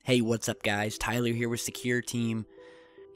Hey, what's up guys? Tyler here with Secureteam.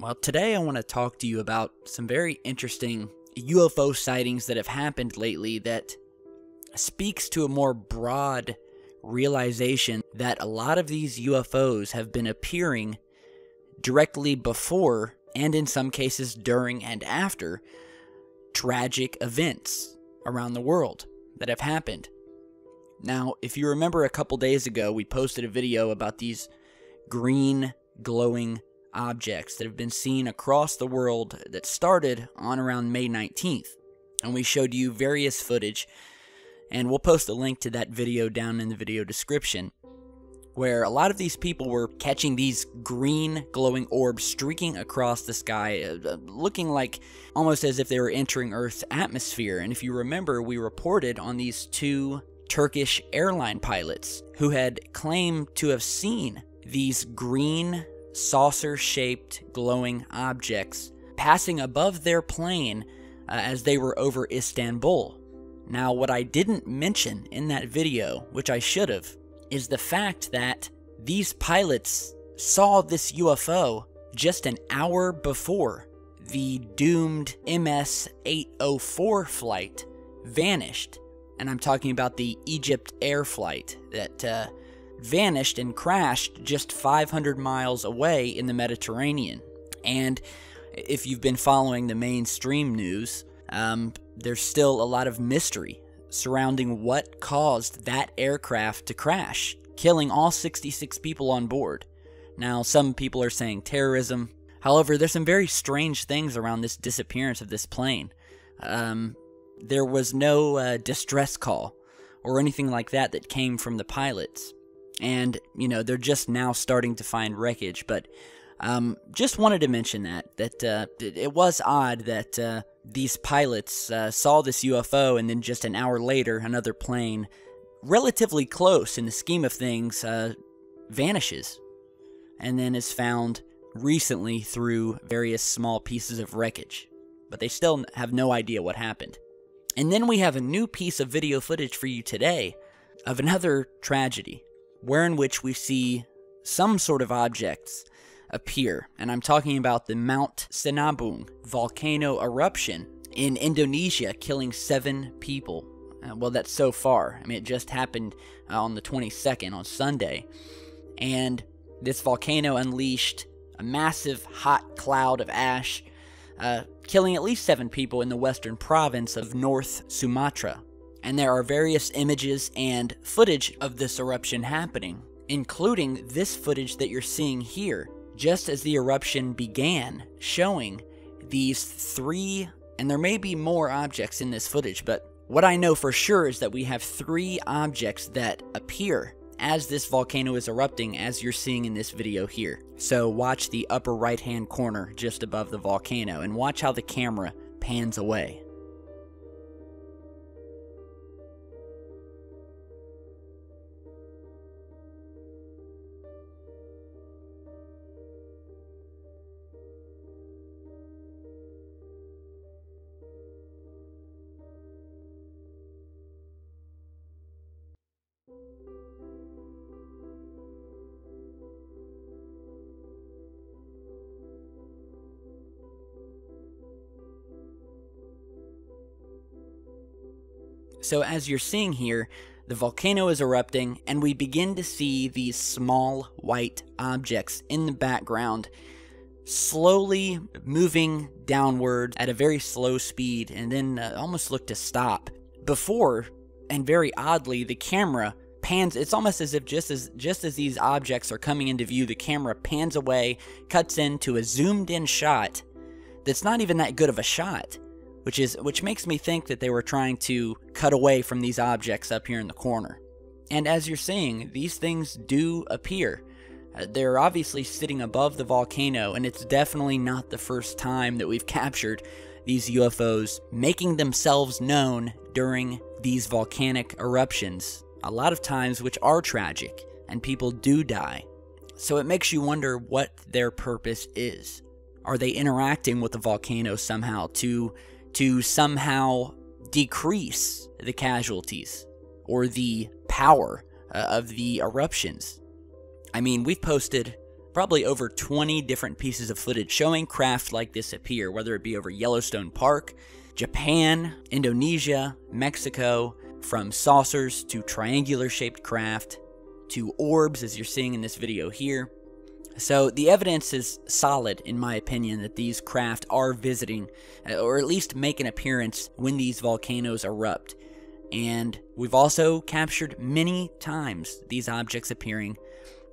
Well, today I want to talk to you about some very interesting UFO sightings that have happened lately that speaks to a more broad realization that a lot of these UFOs have been appearing directly before, and in some cases during and after, tragic events around the world that have happened. Now, if you remember a couple days ago, we posted a video about these green glowing objects that have been seen across the world that started on around May 19th. And we showed you various footage, and we'll post a link to that video down in the video description, where a lot of these people were catching these green glowing orbs streaking across the sky, looking like almost as if they were entering Earth's atmosphere. And if you remember, we reported on these two Turkish airline pilots who had claimed to have seen these green saucer-shaped glowing objects passing above their plane as they were over Istanbul. Now, what I didn't mention in that video, which I should have, is the fact that these pilots saw this UFO just an hour before the doomed MS-804 flight vanished. And I'm talking about the EgyptAir flight that vanished and crashed just 500 miles away in the Mediterranean. And if you've been following the mainstream news, there's still a lot of mystery surrounding what caused that aircraft to crash, killing all 66 people on board. Now, some people are saying terrorism. However, there's some very strange things around this disappearance of this plane. There was no distress call or anything like that that came from the pilots. And, you know, they're just now starting to find wreckage. But just wanted to mention that it was odd that these pilots saw this UFO, and then just an hour later, another plane, relatively close in the scheme of things, vanishes. And then is found recently through various small pieces of wreckage. But they still have no idea what happened. And then we have a new piece of video footage for you today of another tragedy, wherein which we see some sort of objects appear. And I'm talking about the Mount Sinabung volcano eruption in Indonesia, killing 7 people. Well, that's so far. I mean, it just happened on the 22nd, on Sunday. And this volcano unleashed a massive hot cloud of ash, killing at least 7 people in the western province of North Sumatra. And there are various images and footage of this eruption happening, including this footage that you're seeing here, just as the eruption began, showing these 3, and there may be more objects in this footage, but what I know for sure is that we have 3 objects that appear as this volcano is erupting, as you're seeing in this video here. So watch the upper right hand corner just above the volcano, and watch how the camera pans away. So as you're seeing here, the volcano is erupting, and we begin to see these small white objects in the background slowly moving downward at a very slow speed, and then almost look to stop. Before, and very oddly, the camera pans. It's almost as if just as these objects are coming into view, the camera pans away, cuts into a zoomed in shot that's not even that good of a shot. Which makes me think that they were trying to cut away from these objects up here in the corner. And as you're seeing, these things do appear. They're obviously sitting above the volcano, and it's definitely not the first time that we've captured these UFOs making themselves known during these volcanic eruptions, a lot of times which are tragic, and people do die. So it makes you wonder what their purpose is. Are they interacting with the volcano somehow to somehow decrease the casualties or the power of the eruptions? I mean, we've posted probably over 20 different pieces of footage showing craft like this appear, whether it be over Yellowstone Park, Japan, Indonesia, Mexico, from saucers to triangular-shaped craft to orbs, as you're seeing in this video here. So the evidence is solid, in my opinion, that these craft are visiting, or at least make an appearance when these volcanoes erupt. And we've also captured many times these objects appearing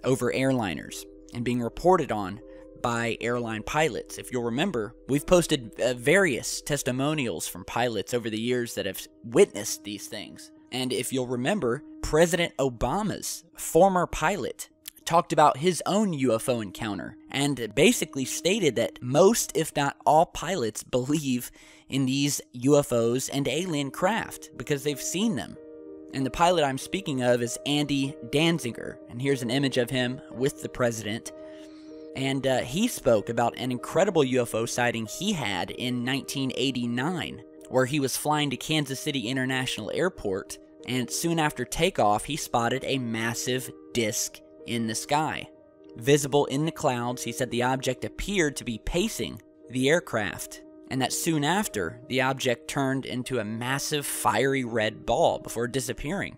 over airliners and being reported on by airline pilots. If you'll remember, we've posted various testimonials from pilots over the years that have witnessed these things. And if you'll remember, President Obama's former pilot talked about his own UFO encounter and basically stated that most, if not all, pilots believe in these UFOs and alien craft because they've seen them. And the pilot I'm speaking of is Andy Danziger, and here's an image of him with the president. And he spoke about an incredible UFO sighting he had in 1989, where he was flying to Kansas City International Airport, and soon after takeoff, he spotted a massive disc in the sky. Visible in the clouds, he said the object appeared to be pacing the aircraft, and that soon after, the object turned into a massive fiery red ball before disappearing.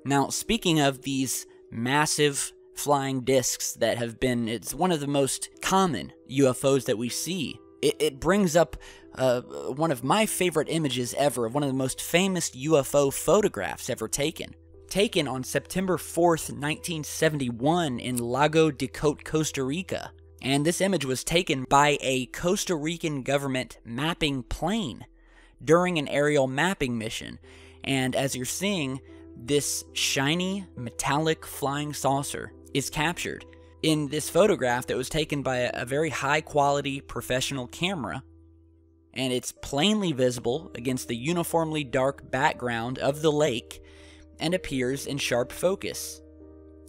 Now, speaking of these massive flying discs that have been, it's one of the most common UFOs that we see. It brings up one of my favorite images ever of one of the most famous UFO photographs ever taken. Taken on September 4th, 1971 in Lago de Cote, Costa Rica. And this image was taken by a Costa Rican government mapping plane during an aerial mapping mission. And as you're seeing, this shiny, metallic flying saucer is captured in this photograph that was taken by a very high-quality professional camera. And it's plainly visible against the uniformly dark background of the lake and appears in sharp focus.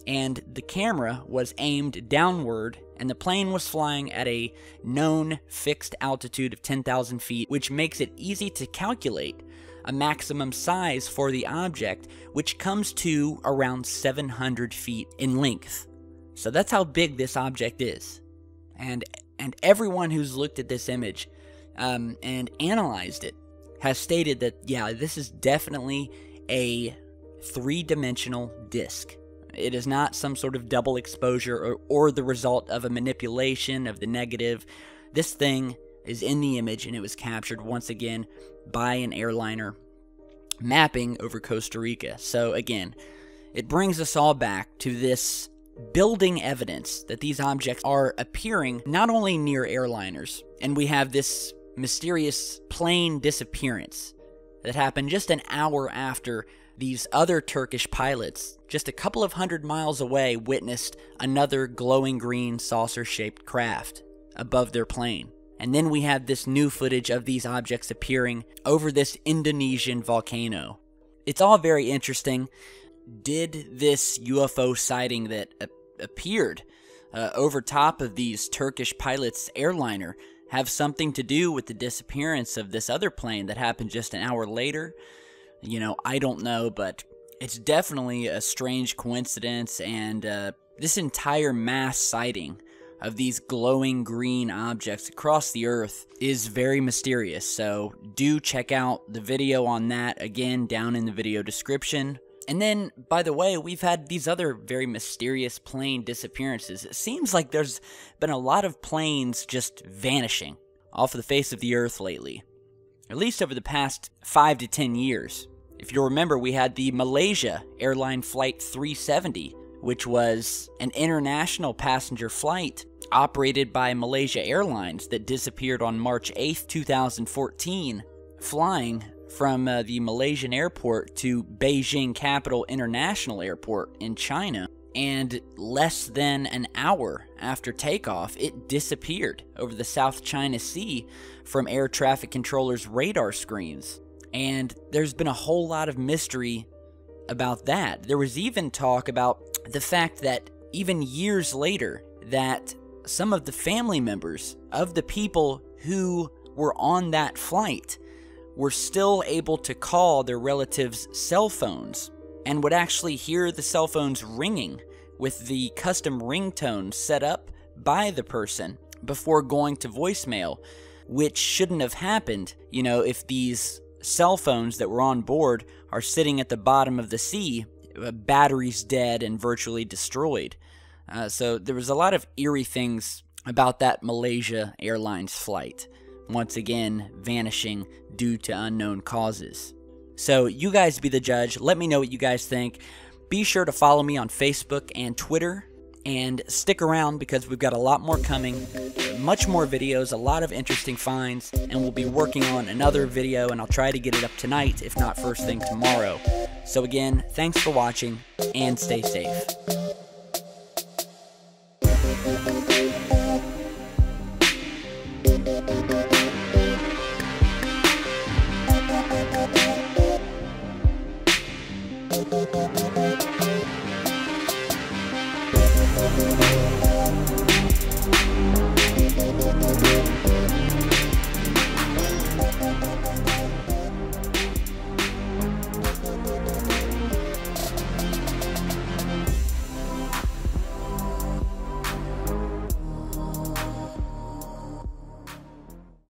And the camera was aimed downward, and the plane was flying at a known fixed altitude of 10,000 feet, which makes it easy to calculate a maximum size for the object, which comes to around 700 feet in length. So that's how big this object is. And everyone who's looked at this image and analyzed it has stated that, yeah, this is definitely a three-dimensional disc. It is not some sort of double exposure or the result of a manipulation of the negative. This thing is in the image, and it was captured once again by an airliner mapping over Costa Rica. So again, it brings us all back to this building evidence that these objects are appearing not only near airliners, and we have this mysterious plane disappearance that happened just an hour after these other Turkish pilots, just a couple of 100 miles away, witnessed another glowing green saucer-shaped craft above their plane. And then we have this new footage of these objects appearing over this Indonesian volcano. It's all very interesting. Did this UFO sighting that appeared over top of these Turkish pilots' airliner have something to do with the disappearance of this other plane that happened just an hour later? You know, I don't know, but it's definitely a strange coincidence, and this entire mass sighting of these glowing green objects across the Earth is very mysterious. So do check out the video on that, again, down in the video description. And then, by the way, we've had these other very mysterious plane disappearances. It seems like there's been a lot of planes just vanishing off of the face of the Earth lately, at least over the past 5 to 10 years. If you'll remember, we had the Malaysia Airline Flight 370, which was an international passenger flight operated by Malaysia Airlines that disappeared on March 8th, 2014, flying from the Malaysian airport to Beijing Capital International Airport in China. And less than an hour after takeoff, it disappeared over the South China Sea from air traffic controllers' radar screens. And there's been a whole lot of mystery about that. There was even talk about the fact that even years later, that some of the family members of the people who were on that flight were still able to call their relatives' cell phones and would actually hear the cell phones ringing with the custom ringtone set up by the person before going to voicemail, which shouldn't have happened, if these cell phones that were on board are sitting at the bottom of the sea, batteries dead and virtually destroyed. So there was a lot of eerie things about that Malaysia Airlines flight, once again vanishing due to unknown causes. So you guys be the judge. Let me know what you guys think. Be sure to follow me on Facebook and Twitter, and stick around because we've got a lot more coming, much more videos, a lot of interesting finds, and we'll be working on another video, and I'll try to get it up tonight, if not first thing tomorrow. So again, thanks for watching, and stay safe.